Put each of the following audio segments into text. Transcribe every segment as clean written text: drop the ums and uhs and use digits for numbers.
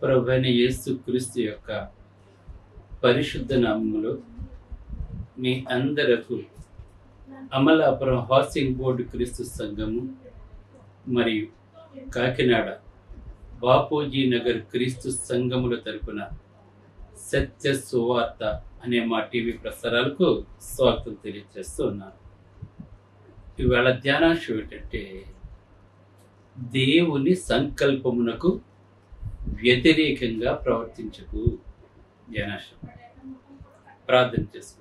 ప్రభువైన యేసుక్రీస్తు యొక్క పరిశుద్ధ నామములో మీ అందరకు అమలాపురం హౌసింగ్ బోర్డు క్రీస్తు సంఘము మరియు కాకినాడ బాపూజీ నగర్ క్రీస్తు సంఘముల తరపున సత్య సువార్త అనే మా టీవీ ప్రసారాలకు స్వాగతం తెలియజేస్తూ ఉన్నాను. ఇవాళ ధ్యానాంశం ఏంటంటే దేవుని సంకల్పమునకు వ్యతిరేకంగా ప్రవర్తించకు. ధ్యానాంశం ప్రార్థన చేసుకుందాం.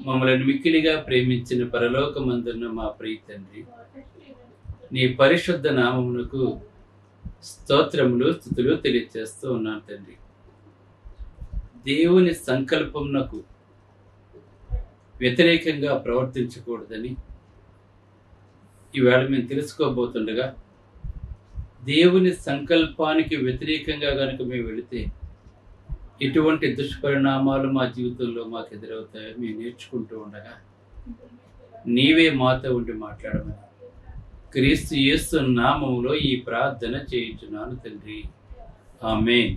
మమ్మల్ని మిక్కిలిగా ప్రేమించిన పరలోకమందున్న మా ప్రియ తండ్రి, నీ పరిశుద్ధ నామమునకు స్తోత్రములు స్తుతులు తెలియజేస్తూ ఉన్నాను తండ్రి. దేవుని సంకల్పమునకు వ్యతిరేకంగా ప్రవర్తించకూడదని ఈవేళ మేము తెలుసుకోబోతుండగా, దేవుని సంకల్పానికి వ్యతిరేకంగా కనుక మేము వెళితే ఎటువంటి దుష్పరిణామాలు మా జీవితంలో మాకు ఎదురవుతాయో మేము నేర్చుకుంటూ ఉండగా నీవే మాతో ఉండి మాట్లాడమని క్రీస్తు యేసు నామములో ఈ ప్రార్థన చేయించున్నాను తండ్రి, ఆమేన్.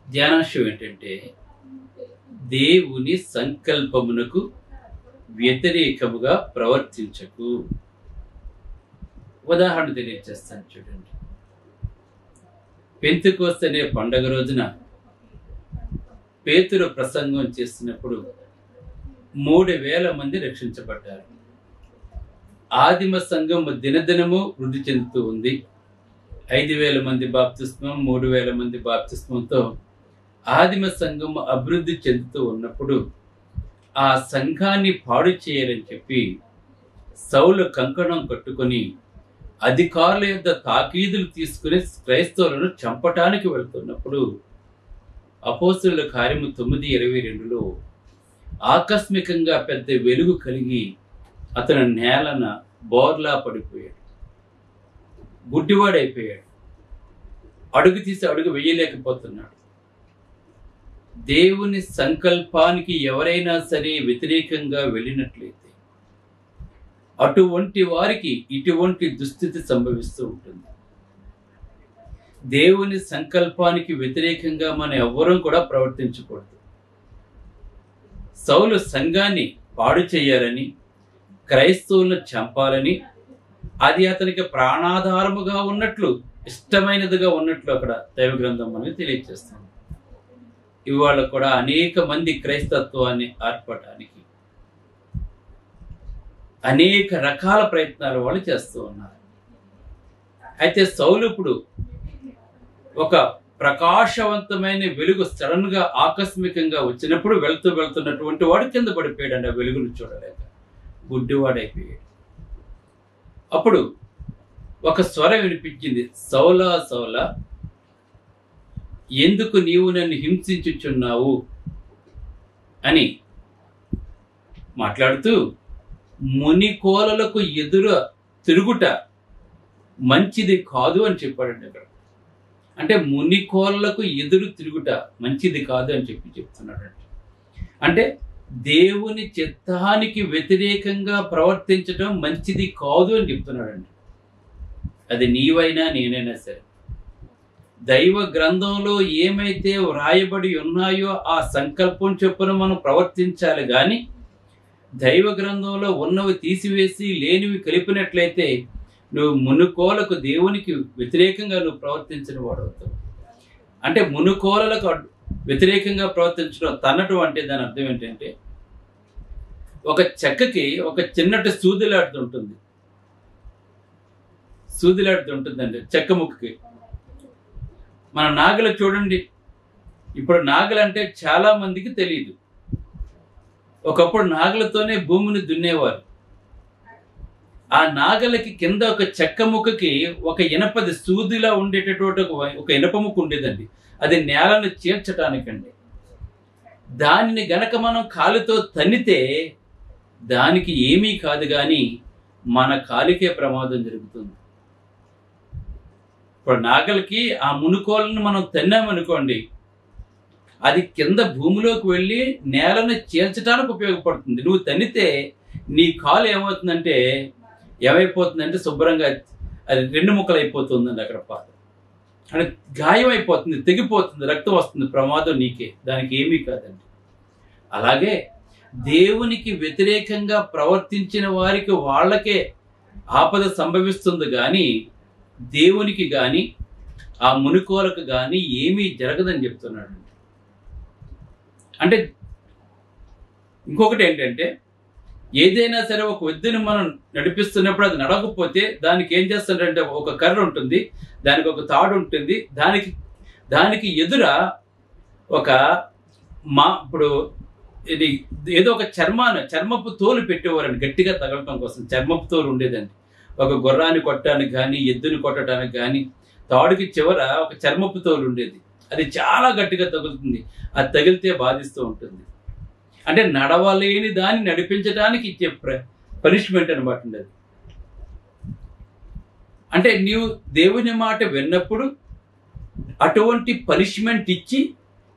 ధ్యానాంశం ఏంటంటే దేవుని సంకల్పమునకు వ్యతిరేకముగా ప్రవర్తించకు. ఉదాహరణ తెలియజేస్తాను చూడండి. పెంతెకోస్తు అనే పండగ రోజున పేతురు ప్రసంగం చేసినప్పుడు 3000 మంది రక్షించబడ్డారు. ఆదిమ సంఘం దినదినము వృద్ధి చెందుతూ ఉంది. 5000 మంది బాప్తిస్మం, 3000 మంది బాప్తిస్మంతో ఆదిమ సంఘం అభివృద్ధి చెందుతూ ఉన్నప్పుడు ఆ సంఘాన్ని పాడు చేయాలని చెప్పి సౌలు కంకణం కట్టుకొని అధికారుల యొద్ద తాకీదులు తీసుకుని క్రైస్తవులను చంపటానికి వెళ్తున్నప్పుడు అపోస్తలుల కార్యము 9:22లో ఆకస్మికంగా పెద్ద వెలుగు కలిగి అతను నేలన బోర్లా పడిపోయాడు, గుడ్డివాడైపోయాడు, అడుగు తీసి అడుగు వేయలేకపోతున్నాడు. దేవుని సంకల్పానికి ఎవరైనా సరే వ్యతిరేకంగా వెళ్ళినట్లయితే అటువంటి వారికి ఇటువంటి దుస్థితి సంభవిస్తూ ఉంటుంది. దేవుని సంకల్పానికి వ్యతిరేకంగా మనం ఎవ్వరూ కూడా ప్రవర్తించకూడదు. సౌలు సంఘాన్ని పాడు చేయాలని, క్రైస్తవులను చంపాలని, అది అతనికి ప్రాణాధారముగా ఉన్నట్లు, ఇష్టమైనదిగా ఉన్నట్లు అక్కడ దైవ గ్రంథం మనకి తెలియజేస్తుంది. ఇవాళ కూడా అనేక మంది క్రైస్తత్వాన్ని ఆర్పటానికి అనేక రకాల ప్రయత్నాలు వాళ్ళు చేస్తూ ఉన్నారు. అయితే సౌలు ఇప్పుడు ఒక ప్రకాశవంతమైన వెలుగు సడన్ గా ఆకస్మికంగా వచ్చినప్పుడు వెళ్తున్నటువంటి వాడు కింద పడిపోయాడు. ఆ వెలుగును చూడలేక గుడ్డివాడైపోయాడు. అప్పుడు ఒక స్వరం వినిపించింది, సౌలా సౌలా, ఎందుకు నీవు నన్ను హింసించుచున్నావు అని మాట్లాడుతూ, మునికోలలకు ఎదురు తిరుగుట మంచిది కాదు అని చెప్పాడండి అక్కడ. అంటే మునికోలలకు ఎదురు తిరుగుట మంచిది కాదు అని చెప్తున్నాడండి. అంటే దేవుని చిత్తానికి వ్యతిరేకంగా ప్రవర్తించడం మంచిది కాదు అని చెప్తున్నాడండి. అది నీవైనా నేనైనా సరే, దైవ గ్రంథంలో ఏమైతే వ్రాయబడి ఉన్నాయో ఆ సంకల్పం చొప్పున మనం ప్రవర్తించాలి. కానీ దైవ గ్రంథంలో ఉన్నవి తీసివేసి లేనివి కలిపినట్లయితే నువ్వు మునుకోలకు, దేవునికి వ్యతిరేకంగా నువ్వు ప్రవర్తించిన వాడు అవుతావు. అంటే మునుకోలకు వ్యతిరేకంగా ప్రవర్తించడం తన్నటం అంటే దాని అర్థం ఏంటంటే, ఒక చెక్కకి ఒక చిన్నటి సూదిలాడుతుంటుంది, సూదిలాడుతుంటుందండి చెక్క ముక్కకి. మన నాగలు చూడండి, ఇప్పుడు నాగలు అంటే చాలా మందికి తెలియదు. ఒకప్పుడు నాగలతోనే భూమిని దున్నేవారు. ఆ నాగలకి కింద ఒక చెక్క ముక్కకి ఒక ఇనపది సూదిలా ఉండేటటువంటి ఒక ఇనప ముక్క ఉండేదండి. అది నేలను చీల్చటానికండి. దానిని గనక మనం కాలుతో తన్నితే దానికి ఏమీ కాదు, కానీ మన కాలికే ప్రమాదం జరుగుతుంది. ఇప్పుడు నాగలికి ఆ మునుకోలను మనం తన్నామనుకోండి, అది కింద భూమిలోకి వెళ్ళి నేలను చీల్చడానికి ఉపయోగపడుతుంది. నువ్వు తన్నితే నీ కాలు ఏమవుతుందంటే శుభ్రంగా అది 2 ముక్కలు అయిపోతుందండి అక్కడ పాత. అని గాయం అయిపోతుంది, తెగిపోతుంది, రక్తం వస్తుంది, ప్రమాదం నీకే, దానికి ఏమీ కాదండి. అలాగే దేవునికి వ్యతిరేకంగా ప్రవర్తించిన వారికి వాళ్ళకే ఆపద సంభవిస్తుంది కానీ దేవునికి కానీ ఆ మునికోలకు కానీ ఏమీ జరగదని చెప్తున్నాడు. అంటే ఇంకొకటి ఏంటంటే, ఏదైనా సరే ఒక విద్యను మనం నడిపిస్తున్నప్పుడు అది నడవకపోతే దానికి ఏం చేస్తాడంటే, ఒక కర్ర ఉంటుంది, దానికి ఒక తాడు ఉంటుంది, దానికి ఎదుర ఒక ఇప్పుడు ఇది ఏదో ఒక చర్మపు తోలు పెట్టేవారండి, గట్టిగా తగలటం కోసం చర్మపు తోలు ఉండేదండి. ఒక గుర్రాన్ని కొట్టడానికి కానీ ఎద్దుని కొట్టడానికి కానీ తాడుకి చివర ఒక చర్మపు తోలు ఉండేది, అది చాలా గట్టిగా తగులుతుంది, అది తగిలితే బాధిస్తూ ఉంటుంది. అంటే నడవలేని దాన్ని నడిపించడానికి ఇచ్చే పనిష్మెంట్ అనమాట ఉండేది. అంటే నీవు దేవుని మాట విన్నప్పుడు అటువంటి పనిష్మెంట్ ఇచ్చి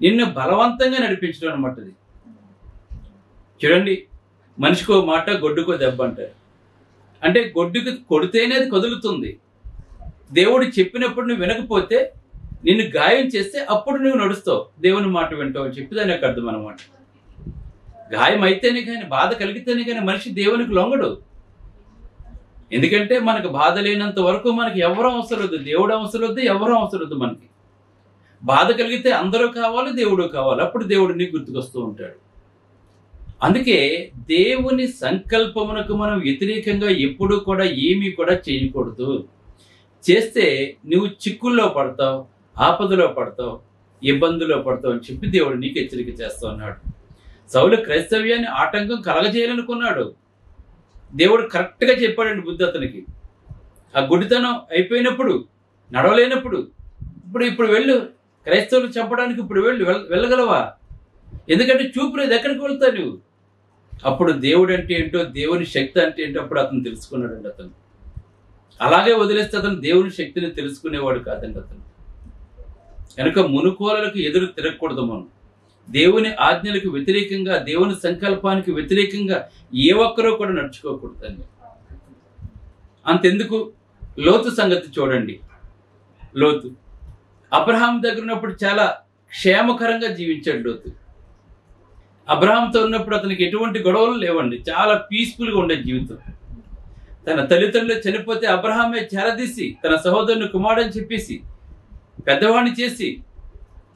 నిన్ను బలవంతంగా నడిపించడం అనమాట. అది చూడండి, మనిషికో మాట గొడ్డుకో దెబ్బ అంటారు. అంటే గొడ్డుకు కొడితేనే అది కదులుతుంది. దేవుడు చెప్పినప్పుడు నువ్వు వినకపోతే, నిన్ను గాయం చేస్తే అప్పుడు నువ్వు నడుస్తావు, దేవుని మాట వింటావు అని చెప్పి దానికి అర్థం అనమాట. గాయం అయితేనే కానీ, బాధ కలిగితేనే కానీ మనిషి దేవునికి లొంగడు. ఎందుకంటే మనకు బాధ లేనంత వరకు మనకి ఎవరు అవసరం వద్దు, దేవుడు అవసరం వద్దు, ఎవరు అవసరం వద్దు. మనకి బాధ కలిగితే అందరూ కావాలి, దేవుడు కావాలి, అప్పుడు దేవుడు నీకు గుర్తుకొస్తూ ఉంటాడు. అందుకే దేవుని సంకల్పమునకు మనం వ్యతిరేకంగా ఎప్పుడూ కూడా ఏమీ కూడా చేయకూడదు. చేస్తే నువ్వు చిక్కుల్లో పడతావు, ఆపదలో పడతావు, ఇబ్బందులో పడతావు అని చెప్పి దేవుడు నీకు హెచ్చరిక చేస్తూ ఉన్నాడు. సౌలు క్రైస్తవ్యాన్ని ఆటంకం కలగజేయాలనుకున్నాడు. దేవుడు కరెక్ట్గా చెప్పాడండి బుద్ధి అతనికి. ఆ గుడితనం అయిపోయినప్పుడు, నడవలేనప్పుడు ఇప్పుడు వెళ్ళు, క్రైస్తవులు చంపడానికి ఇప్పుడు వెళ్ళగలవా? ఎందుకంటే చూపు లేదు, ఎక్కడికి వెళ్తావు నువ్వు? అప్పుడు దేవుడు అంటే ఏంటో, దేవుని శక్తి అంటే ఏంటో అప్పుడు అతను తెలుసుకున్నాడండి. అతను అలాగే వదిలేస్తే అతను దేవుని శక్తిని తెలుసుకునేవాడు కాదండి అతను. కనుక మునుకోలకు ఎదురు తిరగకూడదు. మనం దేవుని ఆజ్ఞలకు వ్యతిరేకంగా, దేవుని సంకల్పానికి వ్యతిరేకంగా ఏ ఒక్కరూ కూడా నడుచుకోకూడదండి. అంతెందుకు, లోతు సంగతి చూడండి. లోతు అబ్రహాం దగ్గర ఉన్నప్పుడు చాలా క్షేమకరంగా జీవించాడు లోతు. అబ్రహాంతో ఉన్నప్పుడు అతనికి ఎటువంటి గొడవలు లేవండి, చాలా పీస్ఫుల్గా ఉండే జీవితం. తన తల్లిదండ్రులు చనిపోతే అబ్రహామే చేరదీసి తన సహోదరుని కుమారుడని చెప్పేసి పెద్దవాడిని చేసి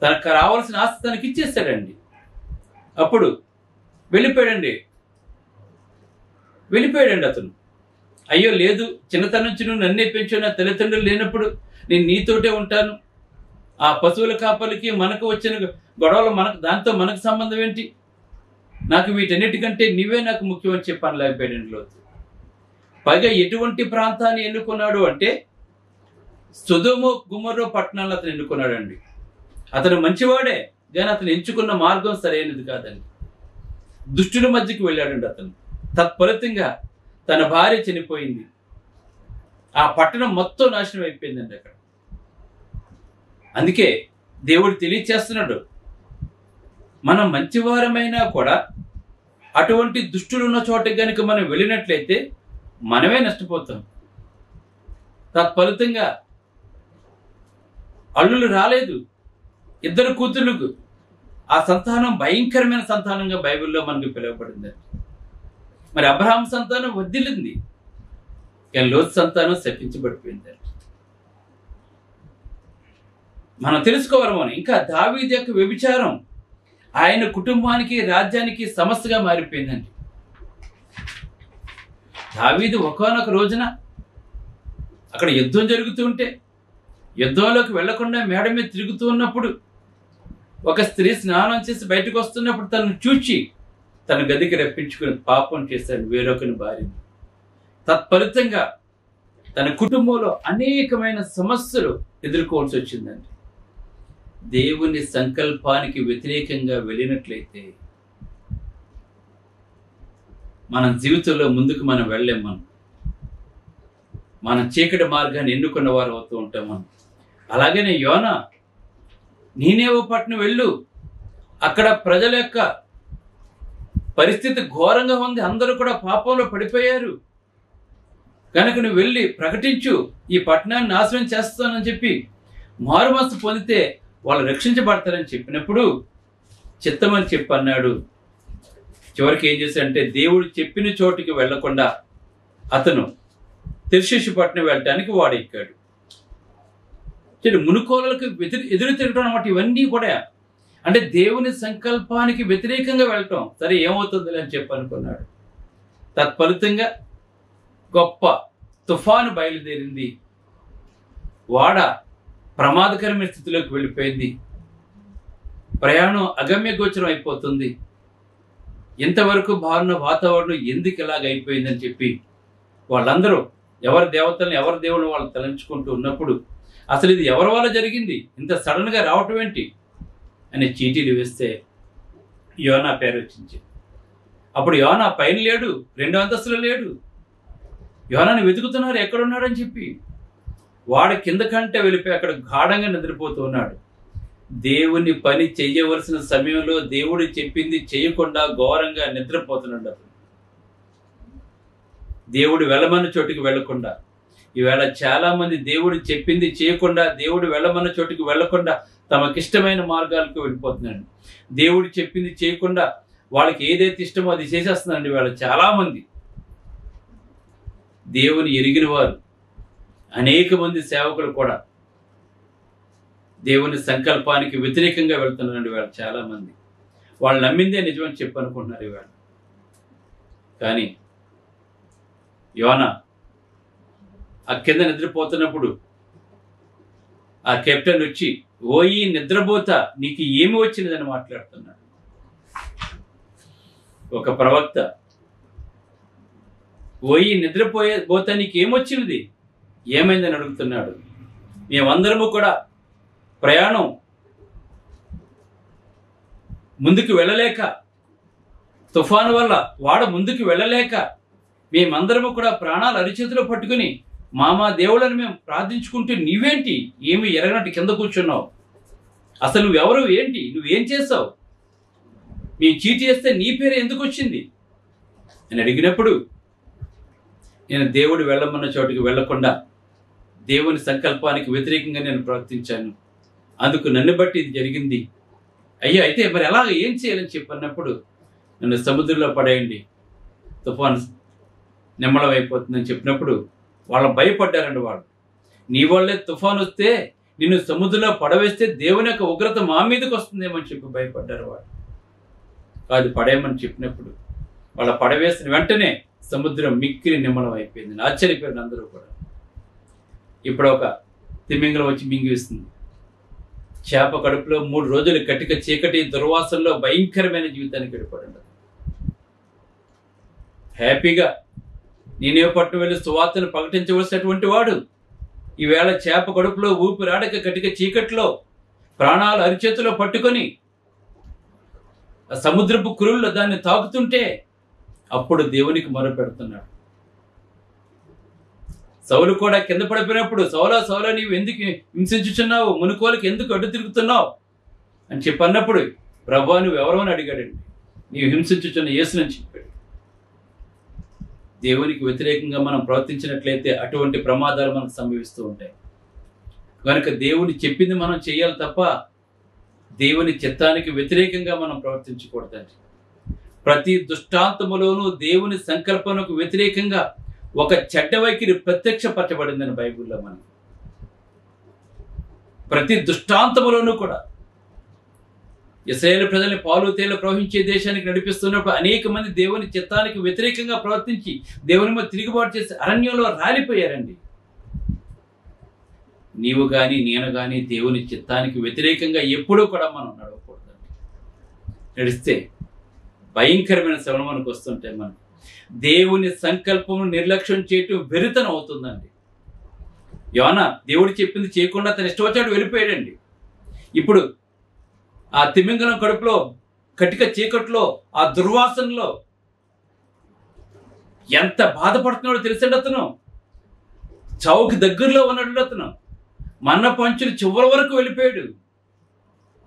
తనకు రావాల్సిన ఆస్తి తనకి ఇచ్చేస్తాడండి. అప్పుడు వెళ్ళిపోయాడండి అతను. అయ్యో లేదు, చిన్నతనం నుంచి నువ్వు నన్నే పెంచు, నా తల్లిదండ్రులు లేనప్పుడు నేను నీతోటే ఉంటాను, ఆ పశువుల కాపలికి మనకు వచ్చిన గొడవలు దాంతో మనకు సంబంధం ఏంటి, నాకు వీటన్నిటికంటే నీవే నాకు ముఖ్యమని చెప్పి అనలేకపోయాడండి లోతు. పైగా ఎటువంటి ప్రాంతాన్ని ఎన్నుకున్నాడు అంటే, సొదొమ గుమొర్రా పట్టణాలను అతను ఎన్నుకున్నాడండి. అతను మంచివాడే, కానీ అతను ఎంచుకున్న మార్గం సరైనది కాదండి. దుష్టుల మధ్యకి వెళ్ళాడండి అతను. తత్ఫలితంగా తన భార్య చనిపోయింది, ఆ పట్టణం మొత్తం నాశనం అయిపోయిందండి అక్కడ. అందుకే దేవుడు తెలియచేస్తున్నాడు, మనం మంచివారమైనా కూడా అటువంటి దుష్టులు ఉన్న చోటకి కనుక మనం వెళ్ళినట్లయితే మనమే నష్టపోతాం. తత్ఫలితంగా అల్లులు రాలేదు, 2 కూతుళ్ళకు. ఆ సంతానం భయంకరమైన సంతానంగా బైబిల్లో మనకు పిలువబడింది. మరి అబ్రహాం సంతానం వర్ధిల్లింది, కానీ లోతు సంతానం శపించబడిపోయింది. మనం తెలుసుకోవాలి. మనం ఇంకా దావీదు యొక్క వ్యభిచారం ఆయన కుటుంబానికి, రాజ్యానికి సమస్యగా మారిపోయిందండి. దావీదు ఒకానొక రోజున అక్కడ యుద్ధం జరుగుతుంటే, యుద్ధంలోకి వెళ్లకుండా మేడ మీద తిరుగుతూ ఉన్నప్పుడు ఒక స్త్రీ స్నానం చేసి బయటకు వస్తున్నప్పుడు తనను చూచి తన గదికి రప్పించుకుని పాపం చేశాడు, వేరొకని భార్యని. తత్ఫలితంగా తన కుటుంబంలో అనేకమైన సమస్యలు ఎదుర్కోవాల్సి వచ్చిందండి. దేవుని సంకల్పానికి వ్యతిరేకంగా వెళ్ళినట్లయితే మన జీవితంలో ముందుకు మనం వెళ్ళలేం. మనం చీకటి మార్గాన్ని ఎన్నుకున్న వారు అవుతూ ఉంటాం. మనం అలాగనే యోనా, నీనేవే పట్టణం వెళ్ళు, అక్కడ ప్రజల యొక్క పరిస్థితి ఘోరంగా ఉంది, అందరూ కూడా పాపంలో పడిపోయారు, కనుక నువ్వు వెళ్ళి ప్రకటించు, ఈ పట్టణాన్ని నాశనం చేస్తానని చెప్పి మారు మనసు పొందితే వాళ్ళు రక్షించబడతారని చెప్పినప్పుడు చిత్తమని చెప్పి అన్నాడు. చివరికి ఏం చేశాడంటే దేవుడు చెప్పిన చోటుకి వెళ్లకుండా అతను తిర్షీషు పట్టణం వెళ్ళటానికి వాడెక్కాడు. మునుకోలకు ఎదురు తిరగటం అన్నమాట. ఇవన్నీ కూడా అంటే దేవుని సంకల్పానికి వ్యతిరేకంగా వెళ్ళటం. సరే ఏమవుతుంది అని చెప్పి అనుకున్నాడు. తత్ఫలితంగా గొప్ప తుఫాను బయలుదేరింది. వాడ ప్రమాదకరమైన స్థితిలోకి వెళ్ళిపోయింది. ప్రయాణం అగమ్య గోచరం అయిపోతుంది. ఇంతవరకు బాగున్న వాతావరణం ఎందుకు ఇలాగ అయిపోయిందని చెప్పి వాళ్ళందరూ ఎవరి దేవతలను ఎవరి దేవుని వాళ్ళు తలంచుకుంటూ ఉన్నప్పుడు అసలు ఇది ఎవరి వల్ల జరిగింది, ఇంత సడన్గా రావటం ఏంటి అనే చీటీలు వేస్తే యోనా పేరు వచ్చింది. అప్పుడు యోనా పైన లేడు, 2 అంతస్తులు లేడు. యోనాని వెతుకుతున్నారు ఎక్కడున్నాడని చెప్పి. వాడు కింద కంటే వెళ్ళిపోయి అక్కడ గాఢంగా నిద్రపోతూ ఉన్నాడు. దేవుని పని చెయ్యవలసిన సమయంలో దేవుడు చెప్పింది చేయకుండా ఘోరంగా నిద్రపోతున్నాడు అతను. దేవుడు వెళ్ళమన్న చోటుకి వెళ్లకుండా, ఈవేళ చాలా మంది దేవుడు చెప్పింది చేయకుండా, దేవుడు వెళ్ళమన్న చోటుకి వెళ్లకుండా తమకిష్టమైన మార్గాలకు వెళ్ళిపోతున్నాడు. దేవుడు చెప్పింది చేయకుండా వాళ్ళకి ఏదైతే ఇష్టమో అది చేసేస్తున్నారండి ఈవేళ చాలా మంది. దేవుని ఎరిగిన వారు అనేక మంది సేవకులు కూడా దేవుని సంకల్పానికి వ్యతిరేకంగా వెళ్తున్నారండి ఈవేళ చాలా మంది. వాళ్ళు నమ్మిందే నిజమని చెప్పి అనుకుంటున్నారు ఈవేళ. కానీ యోనా ఆ కింద నిద్రపోతున్నప్పుడు ఆ కెప్టెన్ వచ్చి, ఓయి నిద్రపోతా నీకు ఏమి వచ్చినదని మాట్లాడుతున్నాడు. ఒక ప్రవక్త, ఓయి పోతా నీకు ఏమొచ్చినది, ఏమైందని అడుగుతున్నాడు. మేమందరము కూడా ప్రయాణం ముందుకు వెళ్ళలేక, తుఫాను వల్ల వాడ ముందుకు వెళ్ళలేక మేమందరము కూడా ప్రాణాలు అరిచేతిలో పట్టుకుని మా దేవుళ్ళని మేము ప్రార్థించుకుంటే నీవేంటి ఏమి ఎరగనట్టు కింద కూర్చున్నావు, అసలు నువ్వెవరు, ఏంటి, నువ్వేం చేసావు, మేము చీటీ వేస్తే నీ పేరు ఎందుకు వచ్చింది అని అడిగినప్పుడు, నేను దేవుడు వెళ్ళమన్న చోటుకి వెళ్లకుండా దేవుని సంకల్పానికి వ్యతిరేకంగా నేను ప్రవర్తించాను, అందుకు నన్ను బట్టి ఇది జరిగింది. అయ్యా అయితే మరి ఎలాగ ఏం చేయాలని చెప్పన్నప్పుడు, నన్ను సముద్రంలో పడేయండి, తుఫాను నిమ్మలం అయిపోతుందని చెప్పినప్పుడు వాళ్ళు భయపడ్డారండి. వాళ్ళు నీ వల్లే తుఫాను వస్తే నిన్ను సముద్రంలో పడవేస్తే దేవుని యొక్క ఉగ్రత మా మీదకి వస్తుందేమో అని చెప్పి భయపడ్డారు వాళ్ళు. కాదు, పడేయమని చెప్పినప్పుడు వాళ్ళ పడవేసిన వెంటనే సముద్రం మిక్కిలి నిమ్మలం అయిపోయింది. ఆశ్చర్యపోయారు అందరూ కూడా. ఇప్పుడు ఒక తిమింగలం వచ్చి మింగిస్తుంది. చేప కడుపులో 3 రోజులు కటిక చీకటి దుర్వాసనలో భయంకరమైన జీవితానికి గడిపాడు. హ్యాపీగా నేనే పట్టు వెళ్ళి సువార్తను ప్రకటించవలసినటువంటి వాడు ఈవేళ చేప కడుపులో ఊపిరాడక కటిక చీకట్లో ప్రాణాలు అరిచేతిలో పట్టుకొని ఆ సముద్రపు కురుల్లో దాన్ని తాకుతుంటే అప్పుడు దేవునికి మొరపెడుతున్నాడు. సౌలు కూడా కింద పడిపోయినప్పుడు, సౌలా నీవు ఎందుకు హింసించుచున్నావు, మునుకోలకి ఎందుకు అడ్డు తిరుగుతున్నావు అని చెప్పన్నప్పుడు, ప్రభువా నువ్వు ఎవరో అని అడిగాడండి. నీవు హింసించుచున్న యేసునని చెప్పాడు. దేవునికి వ్యతిరేకంగా మనం ప్రవర్తించినట్లయితే అటువంటి ప్రమాదాలు మనకు సంభవిస్తూ ఉంటాయి. కనుక దేవుని చెప్పింది మనం చేయాలి తప్ప దేవుని చిత్తానికి వ్యతిరేకంగా మనం ప్రవర్తించకూడదండి. ప్రతి దుష్టాంతములోనూ దేవుని సంకల్పనకు వ్యతిరేకంగా ఒక చెడ్డ వైఖరి ప్రత్యక్షపరచబడిందని బైబిల్లో మనం. ప్రతి దుష్టాంతములోనూ కూడా ఇశ్రాయేలు ప్రజల్ని పాలు తేలు ప్రవహించే దేశానికి నడిపిస్తున్నప్పుడు అనేక మంది దేవుని చిత్తానికి వ్యతిరేకంగా ప్రవర్తించి దేవుని మీద తిరుగుబాటు చేసి అరణ్యంలో రాలిపోయారండి. నీవు కానీ నేను కానీ దేవుని చిత్తానికి వ్యతిరేకంగా ఎప్పుడూ కూడా మనం నడవకూడదండి. నడిస్తే భయంకరమైన శ్రమలు మనకు వస్తుంటాయి. మనం దేవుని సంకల్పం నిర్లక్ష్యం చేయటం వెరితనం అవుతుందండి. యోనా దేవుడు చెప్పింది చేయకుండా తన ఇష్టం వచ్చాడు వెళ్ళిపోయాడండి. ఇప్పుడు ఆ తిమింగలం కడుపులో కటిక చీకట్లో ఆ దుర్వాసనలో ఎంత బాధపడుతున్నాడో తెలిసాడు. అతను చావుకి దగ్గరలో ఉన్నాడు. అతను మన్న పంచులు చివరి వరకు వెళ్ళిపోయాడు.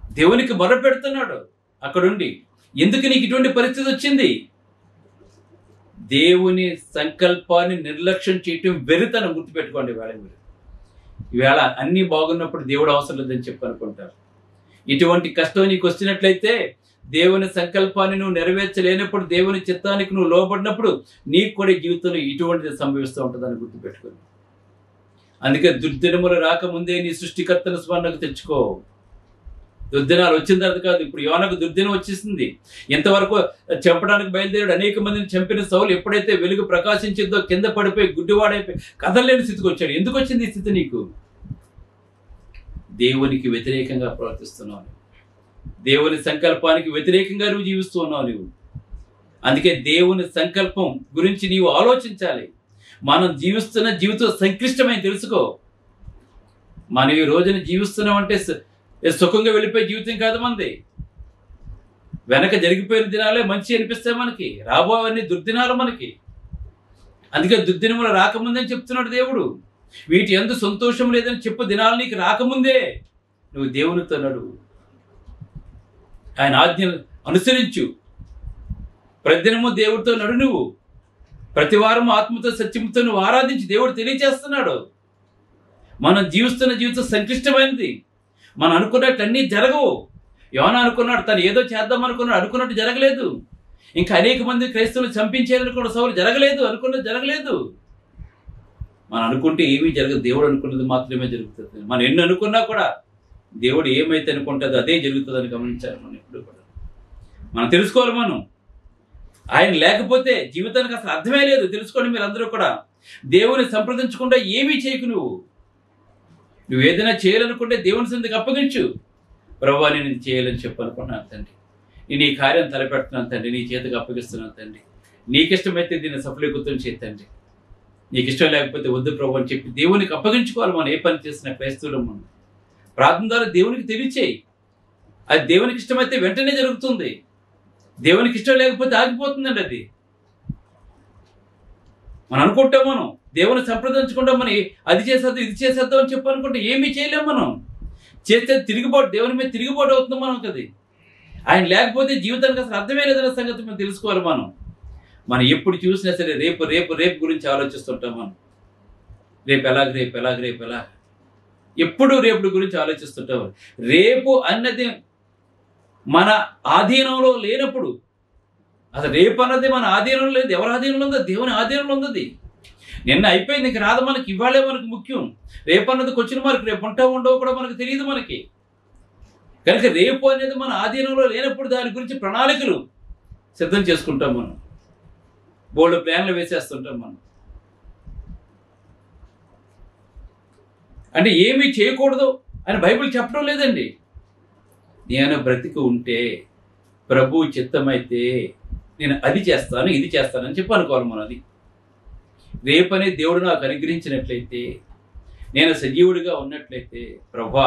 దేవునికి మొర పెడుతున్నాడు అక్కడుండి, ఎందుకు నీకు ఇటువంటి పరిస్థితి వచ్చింది? దేవుని సంకల్పాన్ని నిర్లక్ష్యం చేయటం వెరితనం. గుర్తుపెట్టుకోండి వేళ మీరు ఈవేళ అన్నీ బాగున్నప్పుడు దేవుడు అవసరం లేదని చెప్పి అనుకుంటారు. ఇటువంటి కష్టం నీకు వచ్చినట్లయితే, దేవుని సంకల్పాన్ని నువ్వు నెరవేర్చలేనప్పుడు, దేవుని చిత్తానికి నువ్వు లోబడినప్పుడు నీకు కూడా జీవితంలో ఇటువంటిది సంభవిస్తూ ఉంటుందని గుర్తుపెట్టుకుని, అందుకే దుర్దినములు రాకముందే నీ సృష్టికర్తను స్మరణకు తెచ్చుకో. దుర్దినాలు వచ్చిన తర్వాత కాదు, ఇప్పుడు యోనాకు దుర్దినం వచ్చేసింది. ఇంతవరకు చంపడానికి బయలుదేరాడు, అనేక మందిని చంపిన సౌలు ఎప్పుడైతే వెలుగు ప్రకాశించిందో కింద పడిపోయి గుడ్డివాడైపోయి కదలలేని స్థితికి వచ్చాడు. ఎందుకు వచ్చింది ఈ స్థితి నీకు? దేవునికి వ్యతిరేకంగా ప్రవర్తిస్తున్నావు, దేవుని సంకల్పానికి వ్యతిరేకంగా నువ్వు జీవిస్తూ ఉన్నావు నువ్వు. అందుకే దేవుని సంకల్పం గురించి నీవు ఆలోచించాలి. మనం జీవిస్తున్న జీవితం సంక్లిష్టమైన తెలుసుకో. మనం ఈ రోజున జీవిస్తున్నాం అంటే సుఖంగా వెళ్ళిపోయే జీవితం కాదు మనది. వెనక జరిగిపోయిన దినాలే మంచి అనిపిస్తాయి మనకి, రాబోవన్నీ దుర్దినాలు మనకి. అందుకే దుర్దినములు రాకముందని చెప్తున్నాడు దేవుడు. వీటి యందు సంతోషం లేదని చెప్పు దినాలు నీకు రాకముందే నువ్వు దేవునితో నడువు, ఆయన ఆజ్ఞలు అనుసరించు, ప్రతిదినము దేవుడితో నడు. నువ్వు ప్రతి వారము ఆత్మతో సత్యముతో నువ్వు ఆరాధించి దేవుడు తెలియజేస్తున్నాడు. మనం జీవిస్తున్న జీవితం సంక్లిష్టమైనది. మనం అనుకున్నట్టు అన్నీ జరగవు. యోనా అనుకున్నాడు, తను ఏదో చేద్దాం అనుకున్నాడు, అనుకున్నట్టు జరగలేదు. ఇంకా అనేక మంది క్రైస్తవులు చంపించేయాలనుకున్న సౌలు జరగలేదు, అనుకున్నది జరగలేదు. మనం అనుకుంటే ఏమీ జరగదు, దేవుడు అనుకున్నది మాత్రమే జరుగుతుంది. మనం ఎన్ని అనుకున్నా కూడా దేవుడు ఏమైతే అనుకుంటుందో అదే జరుగుతుందని గమనించాలి. మనం ఎప్పుడు కూడా మనం తెలుసుకోవాలి. మనం ఆయన లేకపోతే జీవితానికి అసలు అర్థమే లేదు. తెలుసుకోండి మీరు అందరూ కూడా. దేవుని సంప్రదించకుండా ఏమీ చేయకు. నువ్వు ఏదైనా చేయాలనుకుంటే దేవుని సన్నిధికి అప్పగించు. ప్రభువా నేను ఇది చేయాలని చెప్పనుకున్నాను తండ్రి, నేను ఈ కార్యం తలపెడుతున్నాను తండ్రి, నీ చేతికి అప్పగిస్తున్నాను తండ్రి, నీకు ఇష్టమైతే దీన్ని సఫలీకృతం చేయి తండ్రి, నీకు ఇష్టం లేకపోతే వద్దు ప్రభు అని చెప్పి దేవునికి అప్పగించుకోవాలి. మనం ఏ పని చేసినా క్రైస్తవులం మనం ప్రార్థన ద్వారా దేవునికి తెలియచేయి. అది దేవునికి ఇష్టమైతే వెంటనే జరుగుతుంది, దేవునికి ఇష్టం లేకపోతే ఆగిపోతుందండి. అది మనం అనుకుంటాం, మనం దేవుని సంప్రదించకుండా మనం అది చేసేద్దాం ఇది చేసేద్దాం అని చెప్పి అనుకుంటే ఏమీ చేయలేము. మనం చేస్తే తిరిగిపోటు, దేవుని మీద తిరిగిపోటు అవుతుంది మనం. అది ఆయన లేకపోతే జీవితానికి అసలు అర్థమే లేదన్న సంగతి మనం తెలుసుకోవాలి. మనం ఎప్పుడు చూసినా సరే రేపు రేపు రేపు గురించి ఆలోచిస్తుంటాం. మనం రేపు ఎలాగ ఎప్పుడు రేపు గురించి ఆలోచిస్తుంటాం. రేపు అన్నది మన ఆధీనంలో లేనప్పుడు, అసలు రేపు అన్నది మన ఆధీనంలో లేదు. ఎవరి ఆధీనంలో ఉందో? దేవుని ఆధీనంలో ఉంది. నిన్న అయిపోయింది, ఇంక రాదు మనకి. ఇవాళే మనకు ముఖ్యం. రేపు అన్నది క్వశ్చన్ మార్క్. రేపు ఉంటావు ఉండవు కూడా మనకు తెలియదు మనకి. కనుక రేపు అనేది మన ఆధీనంలో లేనప్పుడు దాని గురించి ప్రణాళికలు సిద్ధం చేసుకుంటాం. మనం బోల్డ్ ప్లాన్లు వేసేస్తుంటాం. మనం అంటే ఏమీ చేయకూడదు అని బైబిల్ చెప్పడం లేదండి. నేను బ్రతికి ఉంటే ప్రభు చిత్తమైతే నేను అది చేస్తాను ఇది చేస్తానని చెప్పి అనుకోవాలి. మనం అది రేపనే దేవుడు నాకు అనుగ్రహించినట్లయితే, నేను సజీవుడిగా ఉన్నట్లయితే, ప్రభా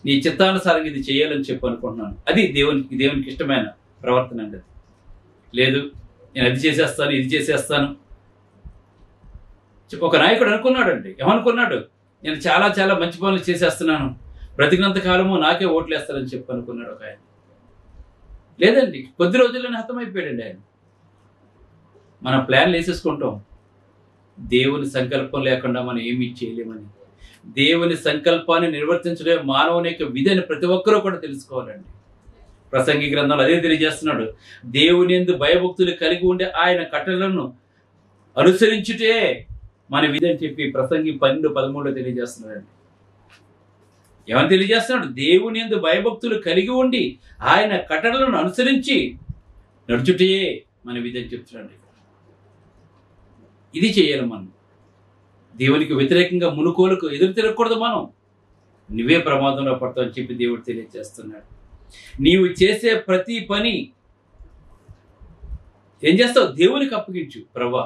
నీ చిత్తానుసారంగా ఇది చేయాలని చెప్పి అనుకుంటున్నాను. అది దేవునికి ఇష్టమైన ప్రవర్తన అండి. లేదు నేను అది చేసేస్తాను ఇది చేసేస్తాను. ఒక నాయకుడు అనుకున్నాడండి, ఏమనుకున్నాడు? నేను చాలా చాలా మంచి పనులు చేసేస్తున్నాను, బ్రతికినంత కాలము నాకే ఓట్లు వేస్తారని చెప్పి అనుకున్నాడు ఒక ఆయన. లేదండి, కొద్ది రోజుల్లోనే హతమైపోయాడండి ఆయన. మనం ప్లాన్లు వేసేసుకుంటాం. దేవుని సంకల్పం లేకుండా మనం ఏమీ చేయలేమని. దేవుని సంకల్పాన్ని నిర్వర్తించడమే మానవుని యొక్క విధి అని ప్రతి ఒక్కరూ కూడా తెలుసుకోవాలండి. ప్రసంగి గ్రంథంలో అదే తెలియజేస్తున్నాడు. దేవుని యందు భయభక్తులు కలిగి ఉండే ఆయన కట్టడలను అనుసరించుటే మన విధి అని చెప్పి ప్రసంగి 12:13 తెలియజేస్తున్నాడండి. ఏమని తెలియజేస్తున్నాడు? దేవుని యందు భయభక్తులు కలిగి ఉండి ఆయన కట్టడలను అనుసరించి నడుచుటే మన విధి అని చెప్తున్నాడు. ఇది చేయాలి మనం. దేవునికి వ్యతిరేకంగా మునుకోలకు ఎదురు తిరగకూడదు. మనం నువ్వే ప్రమాదంలో పడతావు అని చెప్పి దేవుడు తెలియజేస్తున్నాడు. నీవు చేసే ప్రతి పని ఏం చేస్తావు? దేవునికి అప్పగించు. ప్రభా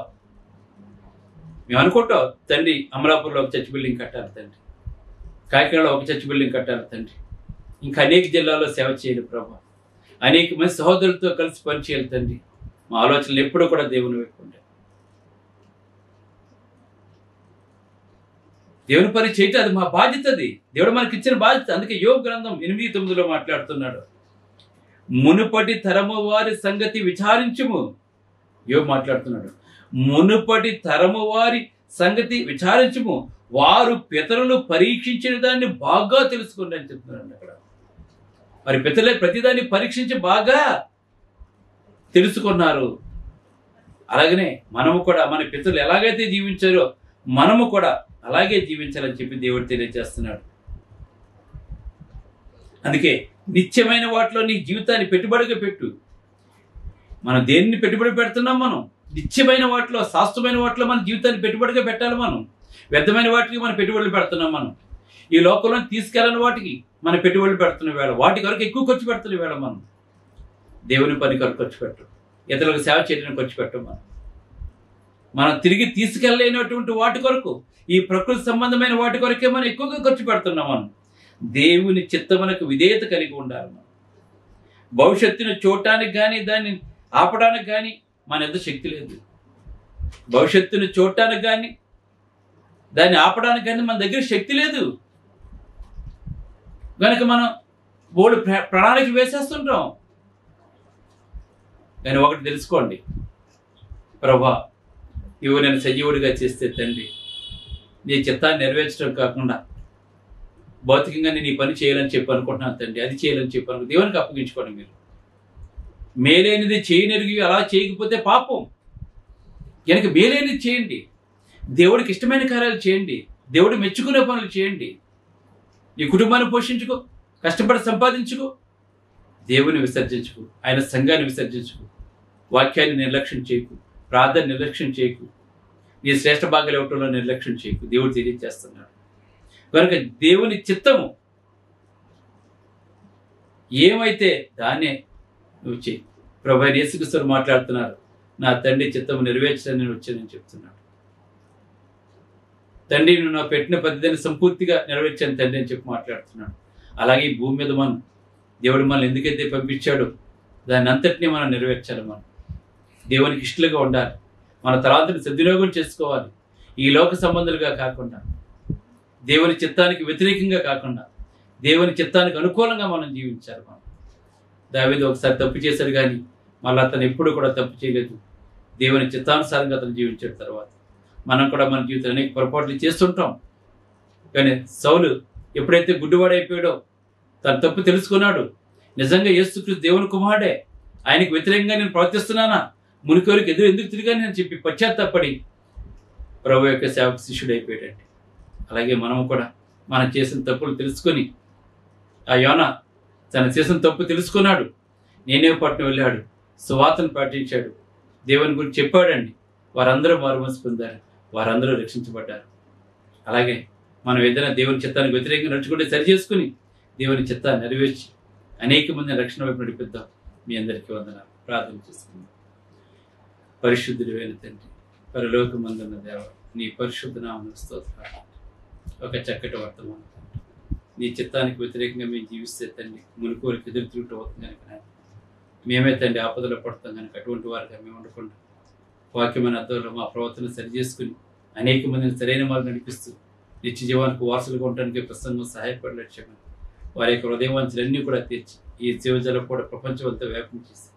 మేము అనుకుంటావు, తండ్రి అమలాపూర్లో ఒక చర్చ్ బిల్డింగ్ కట్టాలి తండ్రి, కాకినాడలో ఒక చర్చ్ బిల్డింగ్ కట్టాలి తండ్రి, ఇంకా అనేక జిల్లాల్లో సేవ చేయాలి ప్రభా, అనేక మంది సహోదరులతో కలిసి పనిచేయాలి తండ్రి. మా ఆలోచనలు ఎప్పుడూ కూడా దేవుని వైపు ఉంటాయి. దేవుని పని చేయటం అది మా బాధ్యత. అది దేవుడు మనకి ఇచ్చిన బాధ్యత. అందుకే యోబు గ్రంథం 8:9 మాట్లాడుతున్నాడు. మునుపటి తరము వారి సంగతి విచారించుము. యోబు మాట్లాడుతున్నాడు. మునుపటి తరము వారి సంగతి విచారించుము, వారు పితరులు పరీక్షించిన దాన్ని బాగా తెలుసుకోండి అని చెప్తున్నారండి అక్కడ. మరి పితరులే ప్రతిదాన్ని పరీక్షించి బాగా తెలుసుకున్నారు. అలాగనే మనము కూడా మన పితరులు ఎలాగైతే జీవించారో మనము కూడా అలాగే జీవించాలని చెప్పి దేవుడు తెలియజేస్తున్నాడు. అందుకే నిత్యమైన వాటిలో నీ జీవితాన్ని పెట్టుబడిగా పెట్టు. మనం దేన్ని పెట్టుబడి పెడుతున్నాం? మనం నిత్యమైన వాటిలో, శాశ్వతమైన వాటిలో మన జీవితాన్ని పెట్టుబడిగా పెట్టాలి. మనం వ్యర్థమైన వాటికి మన పెట్టుబడులు పెడుతున్నాం. మనం ఈ లోకంలో తీసుకెళ్ళని వాటికి మన పెట్టుబడులు పెడుతున్న వేళ, వాటి కొరకు ఎక్కువ ఖర్చు పెడుతున్న వేళ మనం దేవుని పని కొరకు ఖర్చు పెట్టు, ఇతరులకు సేవ చేయడానికి ఖర్చు పెట్టం. మనం తిరిగి తీసుకెళ్ళలేనటువంటి వాటి కొరకు, ఈ ప్రకృతి సంబంధమైన వాటి కొరకే మనం ఎక్కువగా ఖర్చు పెడుతున్నాం. మనం దేవుని చిత్తమునకు విధేయత కలిగి ఉండాలి. మనం భవిష్యత్తును చూడటానికి కానీ దాన్ని ఆపడానికి కానీ మన ఎంత శక్తి లేదు. భవిష్యత్తును చూడటానికి కానీ దాన్ని ఆపడానికి కానీ మన దగ్గర శక్తి లేదు. కనుక మనం బోర్డు ప్రణాళిక వేసేస్తుంటాం. కానీ ఒకటి తెలుసుకోండి, ప్రభా ఇవి నేను సజీవుడిగా చేస్తే తండ్రి, నీ చిత్తాన్ని నెరవేర్చడం కాకుండా భౌతికంగా నేను ఈ పని చేయాలని చెప్పి అనుకుంటున్నాను తండ్రి, అది చేయాలని చెప్పి అనుకో. దేవునికి అప్పగించుకోండి. మీరు మేలైనది చేయనెరిగి అలా చేయకపోతే పాపం. కనుక మేలైనది చేయండి, దేవుడికి ఇష్టమైన కార్యాలు చేయండి, దేవుడు మెచ్చుకునే పనులు చేయండి. నీ కుటుంబాన్ని పోషించుకో, కష్టపడి సంపాదించుకో, దేవుని విసర్జించుకో, ఆయన సంఘాన్ని విసర్జించుకో, వాక్యాన్ని నిర్లక్ష్యం చేయకు, ప్రార్థన నిర్లక్ష్యం చేయకు, నీ శ్రేష్ఠ భాగాలు ఇవ్వటంలో నిర్లక్ష్యం చేయకు. దేవుడు తెలియజేస్తున్నాడు. కనుక దేవుని చిత్తము ఏమైతే దాన్నే నువ్వు చేయి. ప్రభు యేసుక్రీస్తు మాట్లాడుతున్నారు, నా తండ్రి చిత్తము నెరవేర్చడానికి నేను వచ్చానని చెప్తున్నాడు. తండ్రి నువ్వు నా పెట్టిన పద్ధతిని సంపూర్తిగా నెరవేర్చాను తండ్రి అని చెప్పి మాట్లాడుతున్నాడు. అలాగే ఈ భూమి మీద మనం దేవుడు మనల్ని ఎందుకైతే పంపించాడో దాన్ని అంతటినీ మనం నెరవేర్చాలి. మనం దేవునికి ఇష్టలుగా ఉండాలి. మన తలాంతుని సద్వినియోగం చేసుకోవాలి. ఈ లోక సంబంధాలుగా కాకుండా, దేవుని చిత్తానికి వ్యతిరేకంగా కాకుండా, దేవుని చిత్తానికి అనుకూలంగా మనం జీవించాలి. మనం దావీదు ఒకసారి తప్పు చేశాడు, కానీ మళ్ళీ అతను ఎప్పుడు కూడా తప్పు చేయలేదు. దేవుని చిత్తానుసారంగా అతను జీవించాడు. తర్వాత మనం కూడా మన జీవితంలో అనేక పొరపాట్లు చేస్తుంటాం. కానీ సౌలు ఎప్పుడైతే గుడ్డివాడైపోయాడో తన తప్పు తెలుసుకున్నాడు. నిజంగా యేసుక్రీస్తు దేవుని కుమారుడే, ఆయనకు వ్యతిరేకంగా నేను ప్రవర్తిస్తున్నానా, మునికోరికి ఎందుకు తిరిగాను అని చెప్పి పశ్చాత్తాపడి ప్రభు యొక్క సేవకు శిష్యుడైపోయాడండి. అలాగే మనము కూడా మనం చేసిన తప్పులు తెలుసుకొని, ఆ యోనా తను చేసిన తప్పు తెలుసుకున్నాడు, నేనే పట్టణం వెళ్ళాడు, సువార్తను పాటించాడు, దేవుని గురించి చెప్పాడండి. వారందరూ మారుమనసు పొందారు, వారందరూ రక్షించబడ్డారు. అలాగే మనం ఏదైనా దేవుని చిత్తానికి వ్యతిరేకంగా నడుచుకుంటే సరి చేసుకుని దేవుని చిత్తాన్ని నెరవేర్చి అనేక మందిని రక్షణ వైపు నడిపిద్దాం. మీ అందరికీ వందనాలు. ప్రార్థన చేసుకుందాం. పరిశుద్ధుడైన తండ్రి, పరలోకమందున్న దేవ, నీ పరిశుద్ధ నామమునకు స్తోత్రాలు. ఒక చక్కటి వర్తమానం, నీ చిత్తానికి వ్యతిరేకంగా మేము జీవిస్తే తండ్రి మునుకోరికి ఎదురు తిరుగుతూ అవుతుంది కనుక మేమే తండ్రి ఆపదలో పడతాం కనుక అటువంటి వారిగా మేము ఉండకుండా వాక్యమైన అర్థంలో మా ప్రవర్తన సరి చేసుకుని అనేక మందిని సరైన మార్గం నడిపిస్తూ నిత్య జీవానికి వారసులుగా ఉండడానికి ప్రసంగం సహాయపడలేక్షమని వారి యొక్క హృదయవాంఛలన్నీ కూడా తీర్చి ఈ జీవజల కూడా ప్రపంచం అంతా వ్యాపం చేసి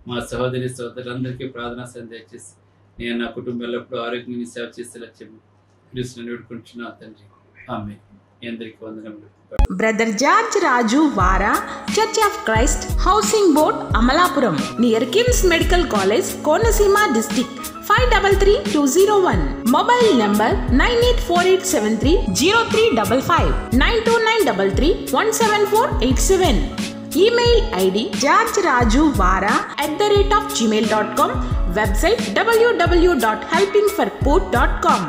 మా సహోదరి సహోదరులందరికీ ప్రార్థనా సందేహం చేసి నేను నా కుటుంబం ఎల్లప్పుడూ ఆరోగ్యాన్ని సేవ చేసే లక్ష్యం క్రీస్తుని వేడుకుంటున్నా తండ్రి. ఆమేన్. అందరికీ వందనములు. బ్రదర్ జార్జ్ రాజు వారా, church of Christ, housing board, Amalapuram, near KIMS medical college, Konaseema district, 538201. Mobile number 9848730355, 92933174174. Email ID georgerajuvara@gmail.com. Website www.helpingforpoor.com.